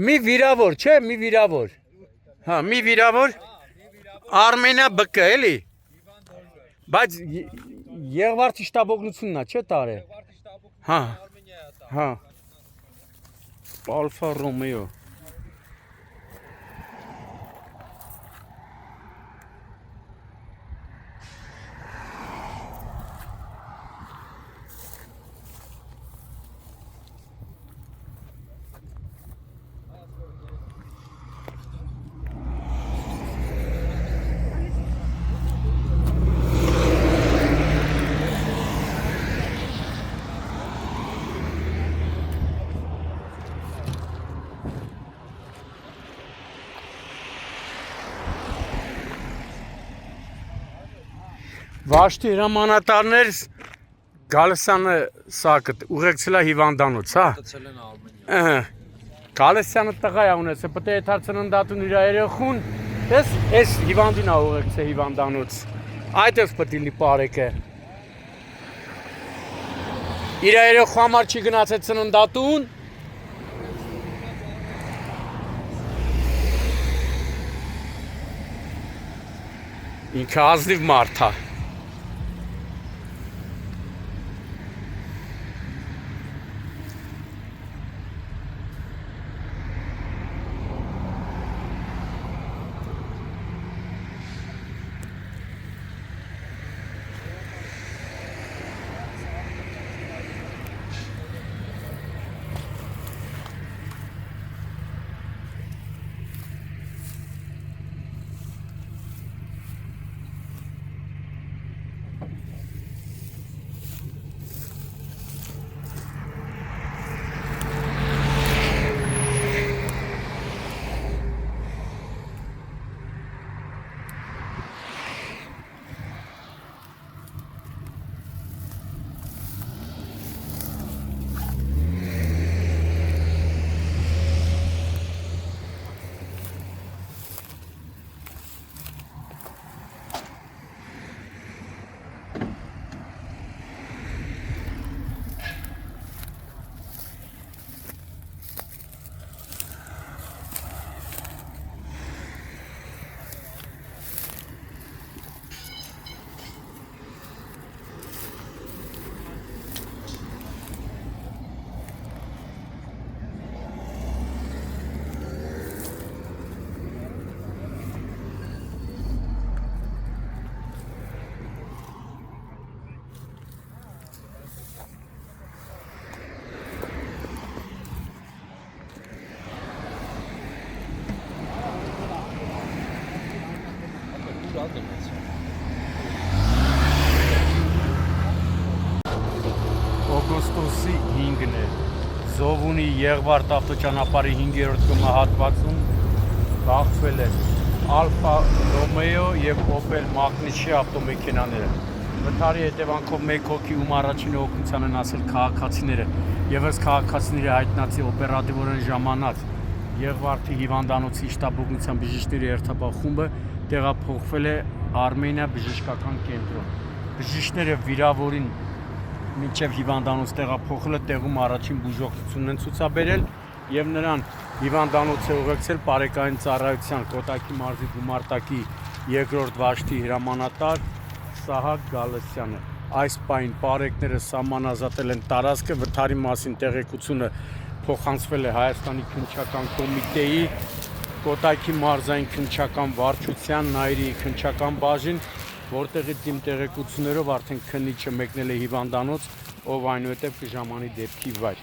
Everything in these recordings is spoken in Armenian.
մի վիրավոր, չէ, մի վիրավոր։ Հա, մի վիրավոր Արմենիա բկը էլի։ Բայց Եղվարդի շտաբօգնությունն է, չէ՞ տարե։ Հա։ Հա։ Alfa Romeo Վաշտի հրամանատարներ Գալստյանը սակը ուղեկցել է հիվանդանոց, հա։ Տցել են Արմենիա։ Գալստյանը տղա է ունեցել, պետք է թարցննդատուն իր երեխուն, ես հիվանդին է ուղեկցել հիվանդանոց։ Այդպես պետք է լինի բարեկը։ Իր երեխու համար չի գնացել ծննդատուն։ Ինքը ազնիվ մարդ է։ Օգոստոսի 5-ն է, Զովունի Եղվարդ ավտոճանապարհի 5-րդ գմահատվածում բախվել են Alfa Romeo եւ Opel Magnici ավտոմեքենաները։ Վթարի հետևանքով մեկ հոգի ում առաջին օգնության են ասել քաղաքացիները, եւս քաղաքացիները հայտնացի օպերատիվորեն ժամանած Եղվարդի հիվանդանոցի շտաբօգնության բժիշկների երթապահ խումբը տեղափոխվել է Արմենիա բժշկական կենտրոն։ Բժիշկները վիրավորին մինչև հիվանդանոց տեղափոխելը տեղում առաջին բուժօգնությունն են ցուցաբերել եւ նրան հիվանդանոց է ուղեկցել Պարեկային ծառայության Կոտայքի մարզի գումարտակի երկրորդ վաշտի հրամանատար Սահակ Գալստյանը։ Այս պահին պարեկները սահմանազատել են տարածքը, վթարի մասին տեղեկությունը փոխանցվել է Հայաստանի քննչական կոմիտեի, Կոտայքի մարզային քննչական վարչության, Նայիրի քննչական բաժին, որտեղից իմ տեղեկություններով արդեն քննիչը մեկնել է հիվանդանոց, ով այնուհետև կժամանի դեպքի վայր։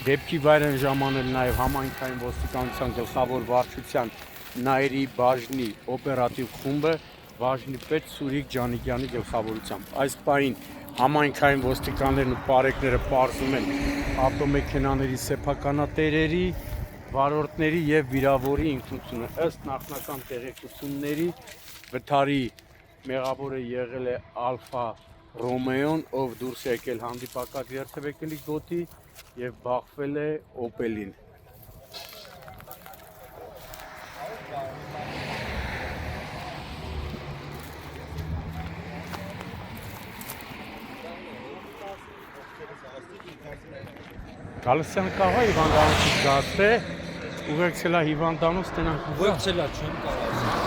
Դեպքի վայր են ժամանել նաև համայնքային ոստիկանության գլխավոր վարչության Նայիրի բաժնի օպերատիվ խումբը, բաժնի պետ Սուրիկ Ջանիկյանի գլխավորությամբ։ Այս պահին համայնքային ոստիկաններն ու պարեկները պարզում են ավտոմեքենաների սեփականատերերի, վարորդների եւ վիրավորի ինքնությունը։ Ըստ նախնական տեղեկությունների վթարի մեղավորը եղել է Alfa Romeo-ն, ով դուրս է եկել հանդիպակաց երթևեկելի գոտի եւ բախվել է Opel-ին։ Գալստյանը կարող է հիվանդանոցից գացել, Ուղեկցելա հիվանդանոց տենանք։ Ուղեկցելա չեմ կարող։